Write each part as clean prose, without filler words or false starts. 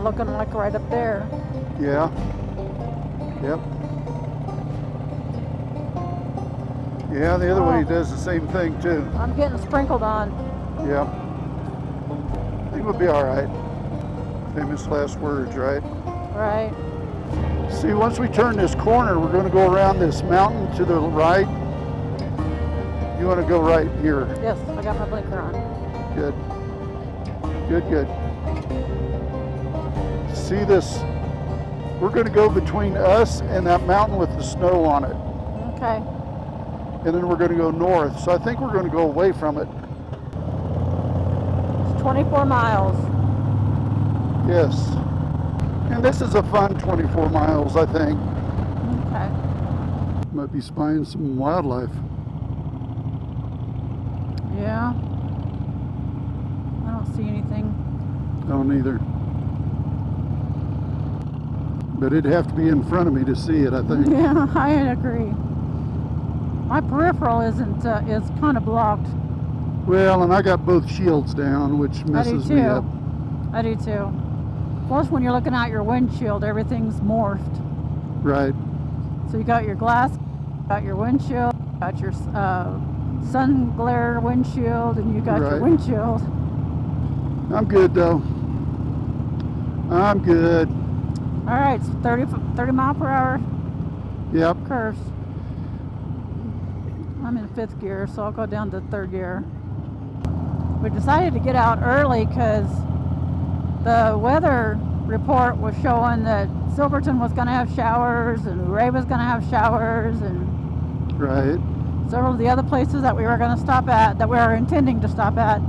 looking like right up there. Yeah. Yep. Yeah, the other way does the same thing too. I'm getting sprinkled on. Yeah. I think we'll be all right. Famous last words, right? Right. See, once we turn this corner, we're going to go around this mountain to the right. You want to go right here? Yes, I got my blinker on. Good. Good, good. See this? We're going to go between us and that mountain with the snow on it. Okay. And then we're going to go north. So I think we're going to go away from it. It's 24 miles. Yes. And this is a fun 24 miles, I think. Okay. Might be spying some wildlife. Yeah. I don't see anything. Don't either. But it'd have to be in front of me to see it, I think. Yeah, I agree. My peripheral is kind of blocked. Well, and I got both shields down, which messes me up. I do too. Plus, when you're looking out your windshield, everything's morphed. Right. So you got your glass, got your windshield, got your sun glare windshield, and you got your windshield. I'm good though. I'm good. All right, it's 30 mile per hour. Yep. Curves. I'm in 5th gear, so I'll go down to 3rd gear. We decided to get out early because the weather report was showing that Silverton was going to have showers and Ouray was going to have showers, and several of the other places that we were going to stop at, that we were intending to stop at,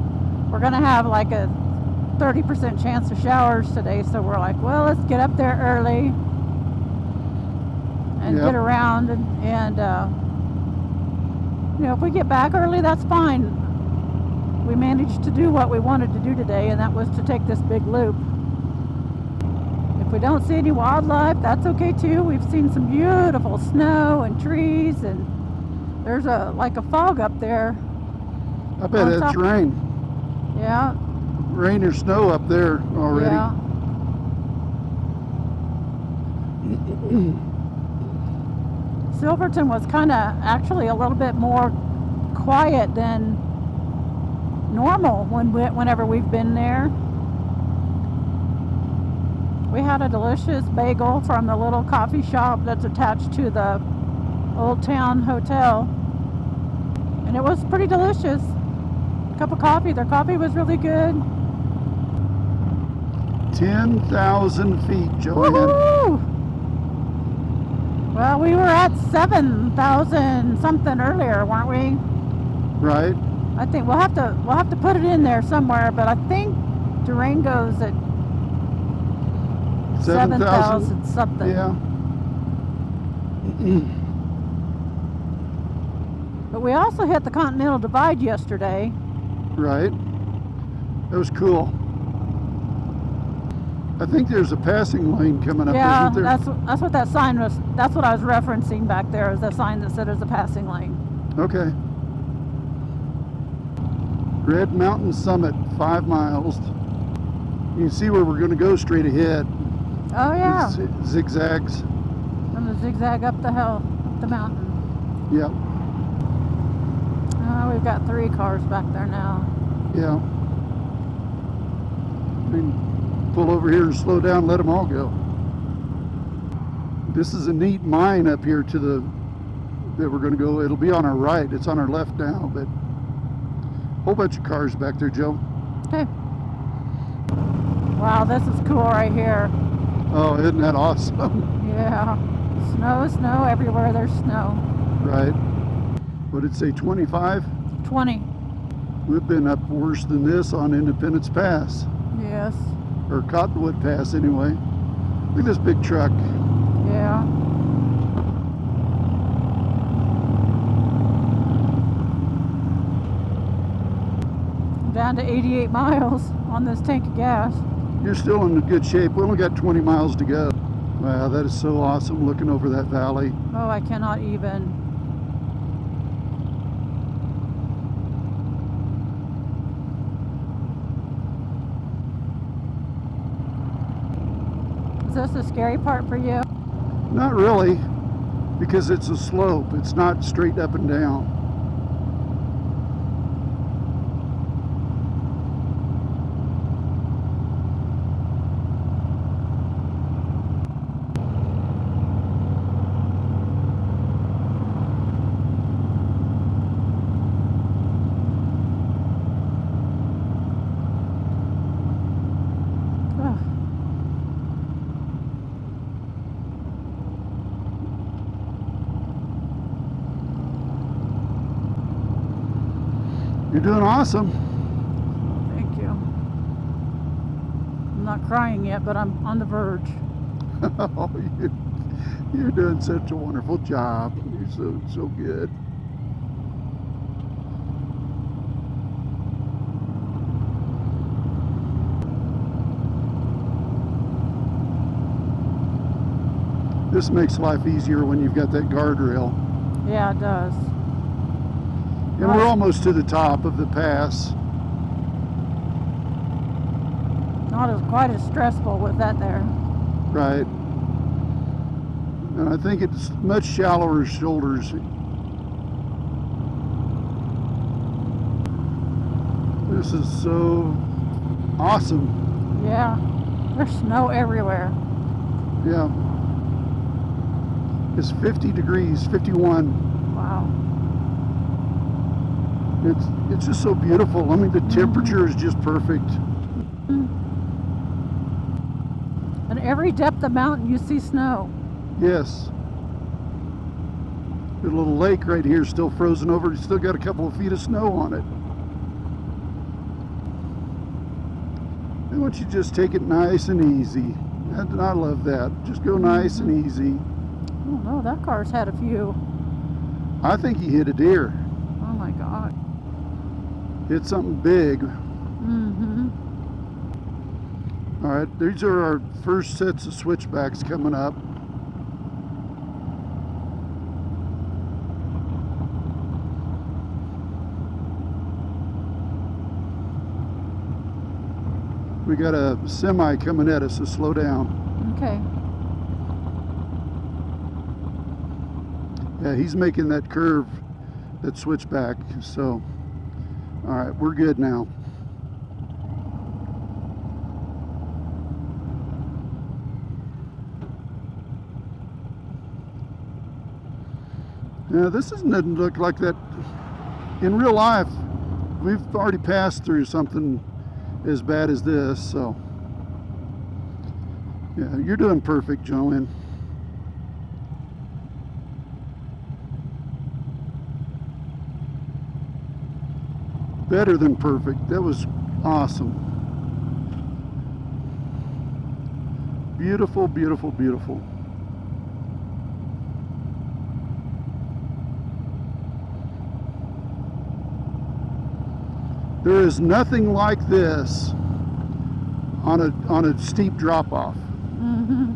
we're going to have like a 30% chance of showers today. So we're like, well, let's get up there early and get around, and you know, if we get back early, that's fine. We managed to do what we wanted to do today, and that was to take this big loop. If we don't see any wildlife, that's okay too. We've seen some beautiful snow and trees, and there's like a fog up there. I bet it's rain. Yeah. Rain or snow up there already. Yeah. Silverton was kind of actually a little bit more quiet than normal whenever we've been there. We had a delicious bagel from the little coffee shop that's attached to the Old Town Hotel, and it was pretty delicious. Cup of coffee. Their coffee was really good. 10,000 feet, Jo&Ke. Woo-hoo! Well, we were at 7,000 something earlier, weren't we? Right. I think we'll have to put it in there somewhere, but I think Durango's at 7,000 something. Yeah. But we also hit the Continental Divide yesterday. Right. That was cool. I think there's a passing lane coming up, isn't there? That's what that sign was. That's what I was referencing back there, is the sign that said there's a passing lane. Okay. Red Mountain Summit, 5 miles. You can see where we're going to go straight ahead. Oh yeah. Zigzags. I'm gonna zigzag up the hill, up the mountain. Yep. Oh, we've got 3 cars back there now. Yeah. I mean, pull over here and slow down, let them all go. This is a neat mine up here to the that we're going to go. It'll be on our right. It's on our left now, but a whole bunch of cars back there, Jo. Okay. Wow, this is cool right here. Oh, isn't that awesome? Yeah. Snow everywhere. There's snow. Right. What did it say, 25? 20. We've been up worse than this on Independence Pass. Yes. Or Cottonwood Pass, anyway. Look at this big truck. Yeah. Down to 88 miles on this tank of gas. You're still in good shape. We only got 20 miles to go. Wow, that is so awesome looking over that valley. Oh, I cannot even. Is this the scary part for you? Not really, because it's a slope. It's not straight up and down. You're doing awesome. Thank you. I'm not crying yet, but I'm on the verge. Oh, you're doing such a wonderful job. You're so good. This makes life easier when you've got that guardrail. Yeah, it does. And we're almost to the top of the pass. Not as quite as stressful with that there. Right. And I think it's much shallower shoulders. This is so awesome. Yeah, there's snow everywhere. Yeah. It's 50 degrees, 51. Wow. It's just so beautiful. I mean, the temperature is just perfect. And every depth of mountain you see snow. Yes. The little lake right here is still frozen over. It's still got a couple of feet of snow on it. And once you just take it nice and easy. And I love that. Just go nice and easy. Oh no, that car's had a few. I think he hit a deer. Oh my God. Hit something big. Mm-hmm. All right, these are our first sets of switchbacks coming up. We got a semi coming at us, so slow down. Okay. Yeah, he's making that curve, that switchback, so, all right, we're good now. Now, this doesn't look like that in real life. We've already passed through something as bad as this, so yeah, you're doing perfect, Jo&Ke. Better than perfect. That was awesome. Beautiful, beautiful, beautiful. There is nothing like this on a steep drop-off. Mm-hmm.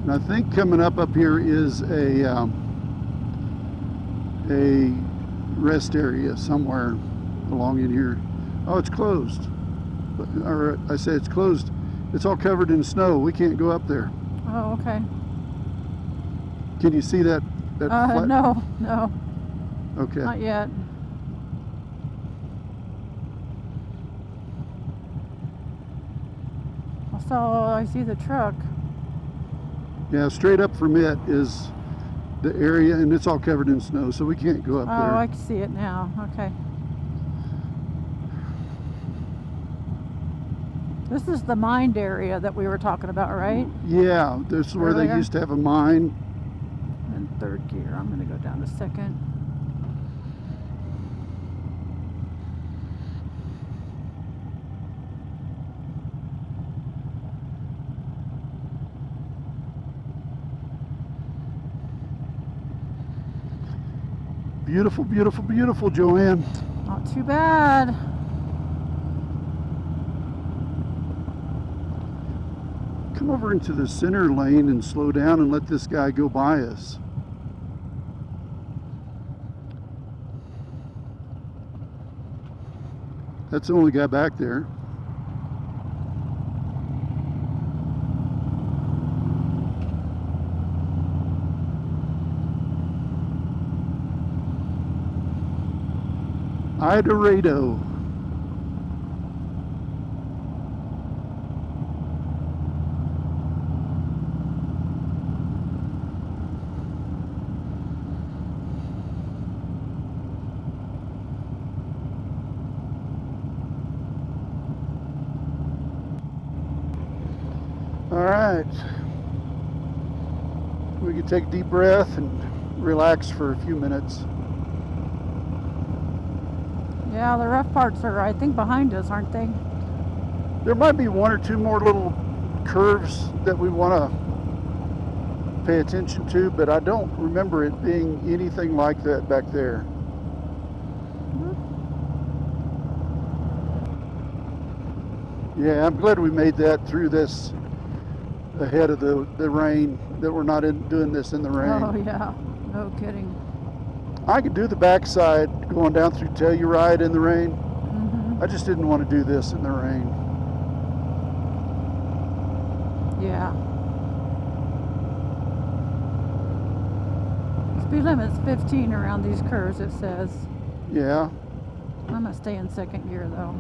And I think coming up here is a rest area somewhere along in here. Oh, it's closed. Or I say it's closed. It's all covered in snow. We can't go up there. Oh, okay. Can you see that? Flat? No. Okay. Not yet. So I see the truck. Yeah, straight up from it is the area, and it's all covered in snow, so we can't go up Oh, there. I can see it now. Okay. This is the mined area that we were talking about, right? Yeah, this is where they Earlier? used to have a mine. In third gear. I'm going to go down to second. Beautiful, beautiful, beautiful, Jo&Ke. Not too bad. Come over into the center lane and slow down and let this guy go by us. That's the only guy back there. Dorado. All right. We can take a deep breath and relax for a few minutes. Yeah, the rough parts are, I think, behind us, aren't they? There might be one or two more little curves that we want to pay attention to, but I don't remember it being anything like that back there. Yeah, I'm glad we made that through this ahead of the rain, that we're not doing this in the rain. Oh, yeah. No kidding. I could do the backside going down through Telluride in the rain. Mm-hmm. I just didn't want to do this in the rain. Yeah. Speed limit's 15 around these curves, it says. Yeah. I'm gonna stay in second gear though.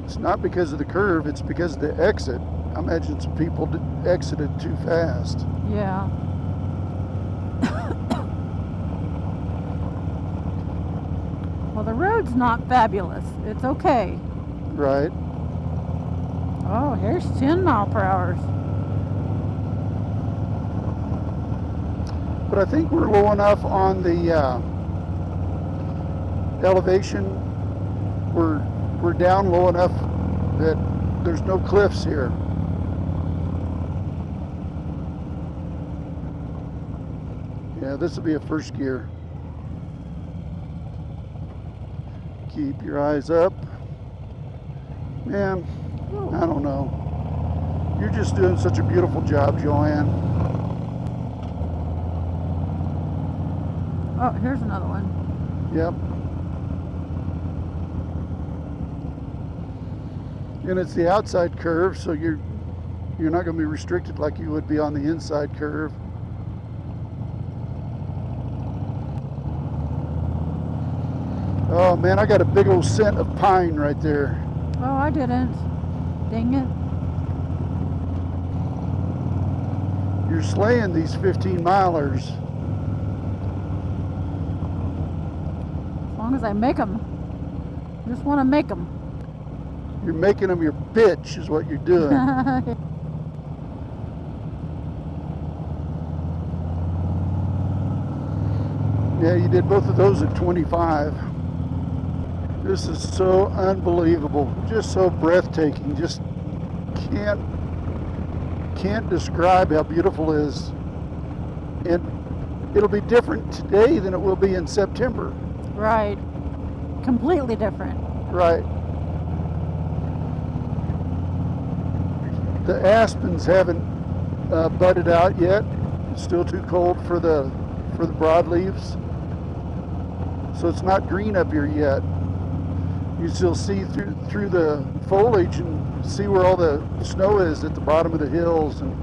It's not because of the curve, it's because of the exit. I imagine some people exited too fast. Yeah. Well, the road's not fabulous. It's okay. Right. Oh, here's 10 mile per hour. But I think we're low enough on the elevation. We're down low enough that there's no cliffs here. Yeah, this will be a first gear. Keep your eyes up. Man, I don't know. You're just doing such a beautiful job, Joanne. Oh, here's another one. Yep. And it's the outside curve, so you're not going to be restricted like you would be on the inside curve. Oh man, I got a big old scent of pine right there. Oh, I didn't. Dang it. You're slaying these 15-milers. As long as I make them. Just want to make them. You're making them your bitch is what you're doing. Yeah, you did both of those at 25. This is so unbelievable, just so breathtaking. Just can't describe how beautiful it is. And it'll be different today than it will be in September. Right. Completely different. Right. The aspens haven't budded out yet. It's still too cold for the broadleaves. So it's not green up here yet. You still see through the foliage and see where all the snow is at the bottom of the hills. And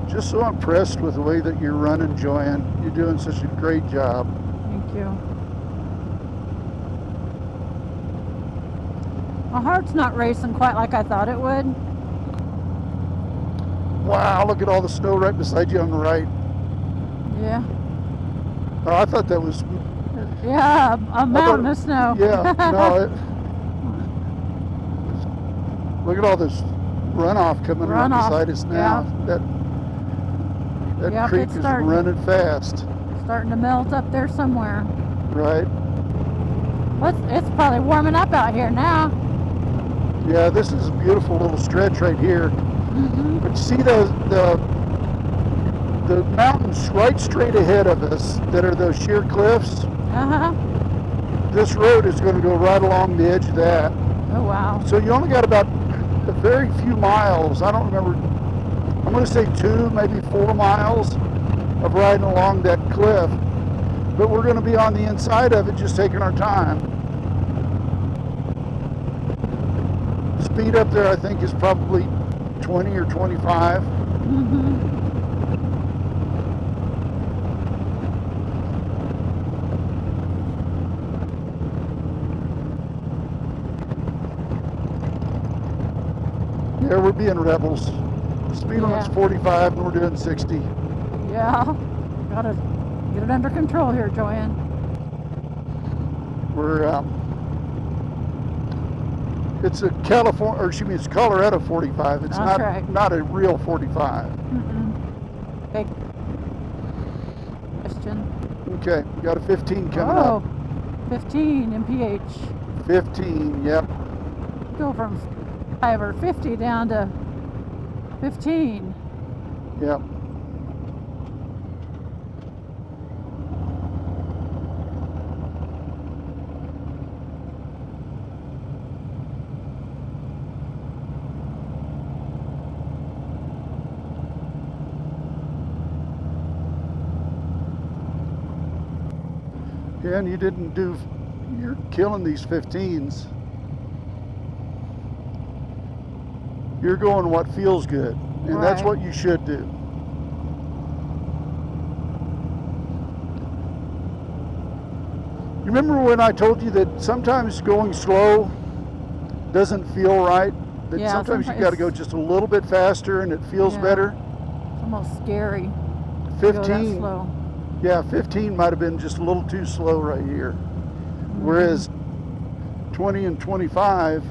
just so impressed with the way that you're running, Joanne. You're doing such a great job. Thank you. My heart's not racing quite like I thought it would. Wow, look at all the snow right beside you on the right. Yeah. Oh, I thought that was... Yeah, a mountain of snow. Yeah, no. Look at all this runoff coming around beside us now. Yeah. That creek is running fast. Starting to melt up there somewhere. Right. Well, it's probably warming up out here now. Yeah, this is a beautiful little stretch right here. Mm-hmm. But you see the mountains right straight ahead of us that are those sheer cliffs? Uh-huh. This road is going to go right along the edge of that. Oh, wow. So you only got about a very few miles. I don't remember. I'm going to say 2, maybe 4 miles of riding along that cliff. But we're going to be on the inside of it, just taking our time. Speed up there, I think, is probably 20 or 25. Yeah, we're being rebels. Speed limit's Yeah. 45 and we're doing 60. Yeah, gotta get it under control here, Joanne. We're it's a California, or excuse me, it's Colorado 45. It's That's right. not a real 45. Big question. Okay, we got a 15 coming Oh, up. 15 mph. 15, yep. Go from 5 or 50 down to 15. Yep. Yeah, and you're killing these 15s. You're going what feels good, and that's Right. what you should do. You remember when I told you that sometimes going slow doesn't feel right? That Yeah, sometimes you sometimes got to go just a little bit faster and it feels Yeah. better? It's almost scary to go that 15, slow. yeah, 15 might have been just a little too slow right here. Whereas 20 and 25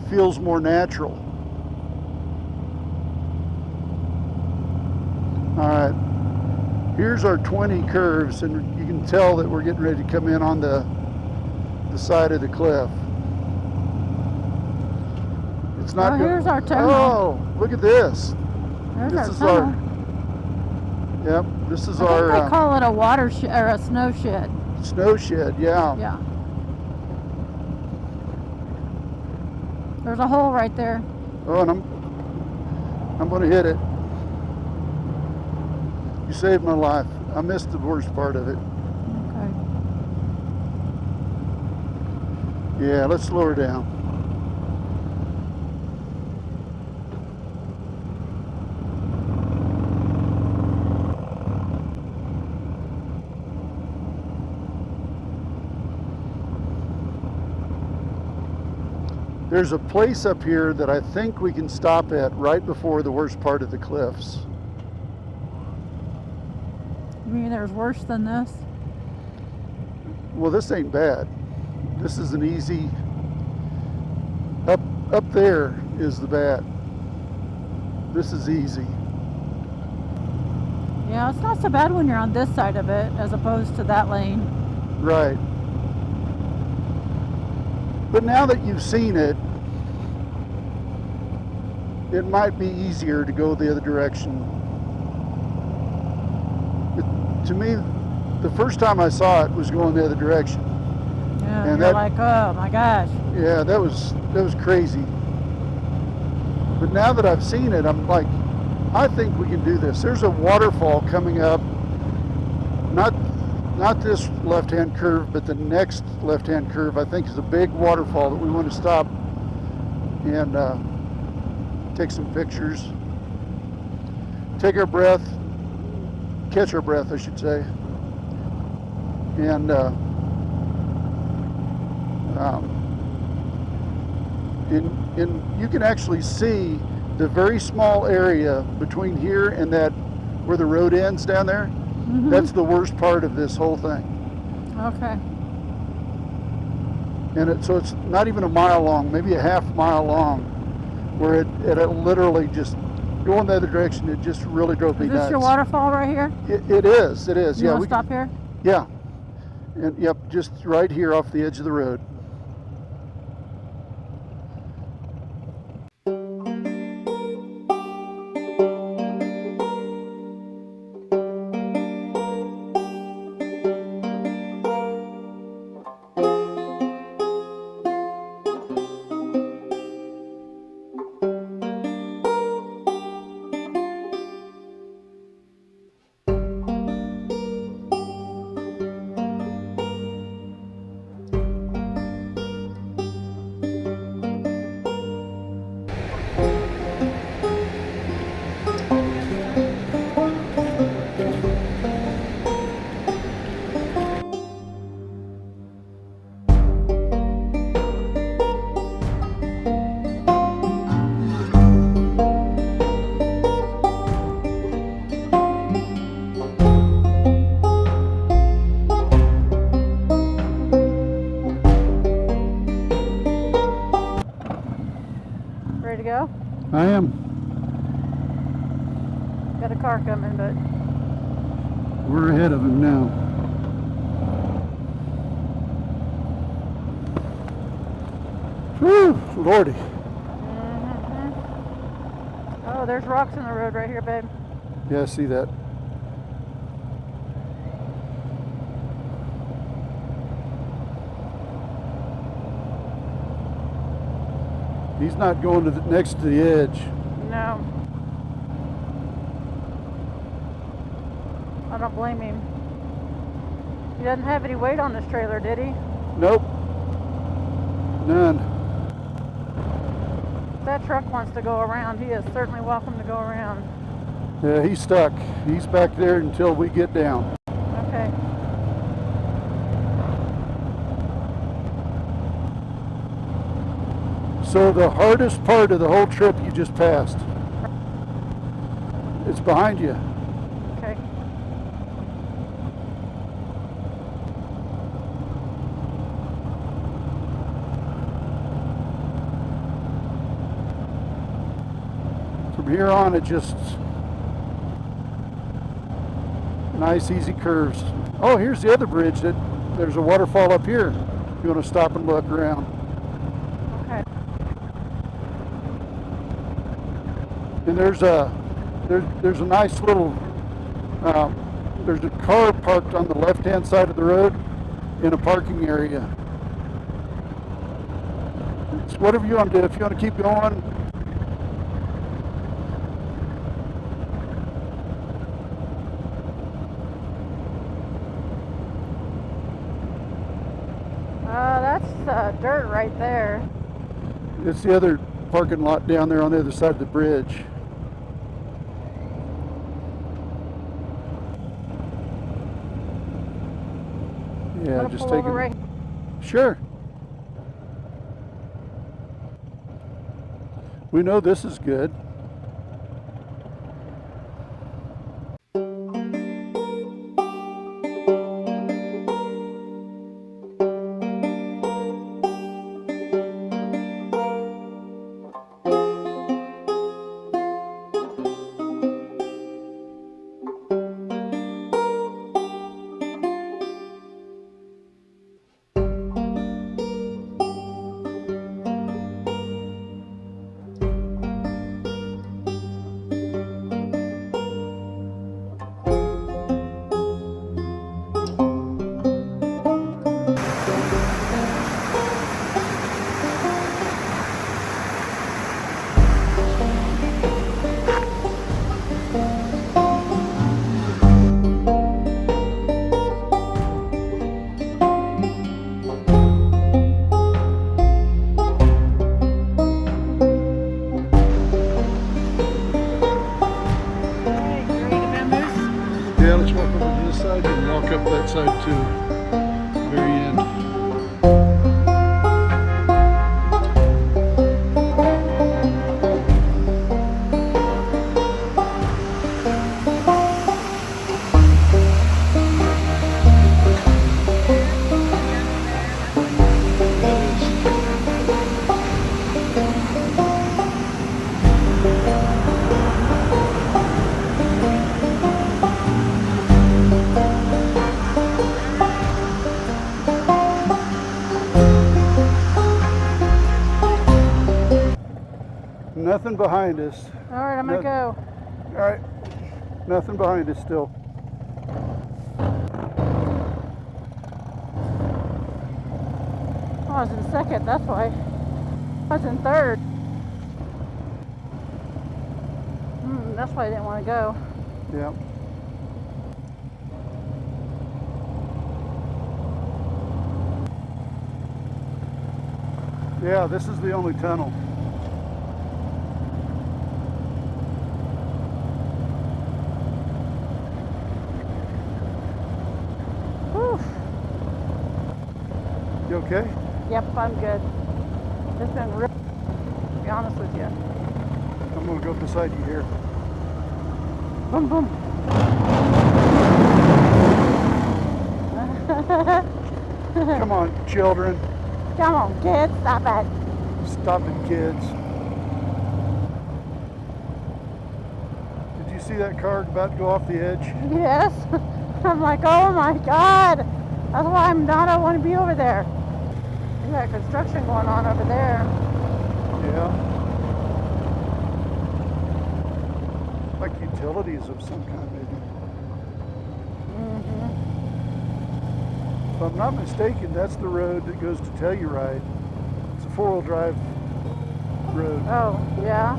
feels more natural. All right, here's our 20 curves, and you can tell that we're getting ready to come in on the side of the cliff. It's not Oh, go- here's our tunnel. Oh, look at this. There's This our is tunnel. Yep, this is I think our they call it a water or a snow shed. snow shed, yeah. Yeah. There's a hole right there. Oh, and I'm going to hit it. You saved my life. I missed the worst part of it. Okay. Yeah, let's slow her down. There's a place up here that I think we can stop at right before the worst part of the cliffs. You mean there's worse than this? Well, this ain't bad. This is an easy. Up there is the bad. This is easy. Yeah, it's not so bad when you're on this side of it as opposed to that lane. Right. But now that you've seen it, it might be easier to go the other direction. To me, the first time I saw it was going the other direction. Yeah, And you're that- like, oh my gosh. Yeah, that was crazy. But now that I've seen it, I'm like, I think we can do this. There's a waterfall coming up. Not this left-hand curve, but the next left-hand curve, I think, is a big waterfall that we want to stop and take some pictures. Take our breath, catch our breath, I should say. And you can actually see the very small area between here and that where the road ends down there. Mm-hmm. That's the worst part of this whole thing. Okay. And so it's not even a mile long, maybe a half mile long, where it literally just going the other direction. It just really drove me Is this nuts. your waterfall right here? It is. You Yeah, want to stop here? Yeah, and yep, just right here off the edge of the road. am. Got a car coming, but We're ahead of him now. Whew, Lordy. Oh, there's rocks in the road right here, babe. Yeah, I see that. He's not going to next to the edge. No. I don't blame him. He doesn't have any weight on this trailer, did he? Nope. None. If that truck wants to go around, he is certainly welcome to go around. Yeah, he's stuck. He's back there until we get down. Okay. So the hardest part of the whole trip you just passed. It's behind you. Okay. From here on, it just nice, easy curves. Oh, here's the other bridge. There's a waterfall up here. If you want to stop and look around. Okay. And there's a nice little there's a car parked on the left-hand side of the road in a parking area. It's whatever you want to do. If you want to keep going. That's dirt right there. It's the other parking lot down there on the other side of the bridge. Yeah, just take it. Right. Sure. We know this is good. Yeah, let's walk over to this side and walk up that side too. Very end. Nothing behind us. All right, I'm gonna go. All right, nothing behind us still. Oh, I was in second, that's why. I was in third. That's why I didn't want to go. Yeah. Yeah, this is the only tunnel. Whew. You okay? Yep, I'm good. It's been real, to be honest with you. I'm gonna go beside you here. Boom, boom. Come on, children. Come on, kids, stop it. Stop it, kids. see that car about to go off the edge? Yes. I'm like, oh my God. That's why I don't want to be over there. You got construction going on over there. Yeah. Like utilities of some kind, maybe. Mm-hmm. If I'm not mistaken, that's the road that goes to Telluride. It's a 4-wheel drive road. Oh, yeah.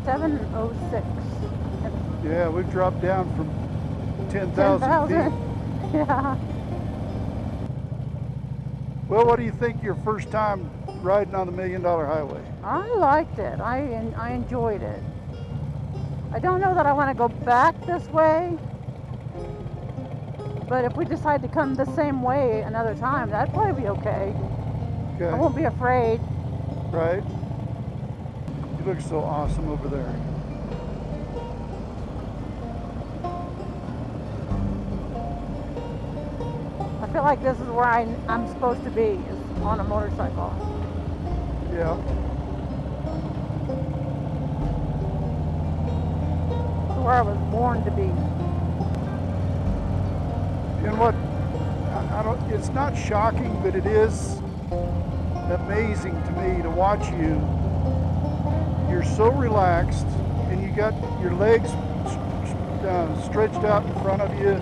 $706. Yeah, we've dropped down from 10,000 feet. Yeah. Well, what do you think your first time riding on the $1 Million Highway? I liked it. I enjoyed it. I don't know that I want to go back this way, but if we decide to come the same way another time, that'd probably be okay. Okay. I won't be afraid. Right? You look so awesome over there. I feel like this is where I'm supposed to be, is on a motorcycle. Yeah. This is where I was born to be. And what, I don't, it's not shocking, but it is amazing to me to watch you. You're so relaxed, and you got your legs stretched out in front of you.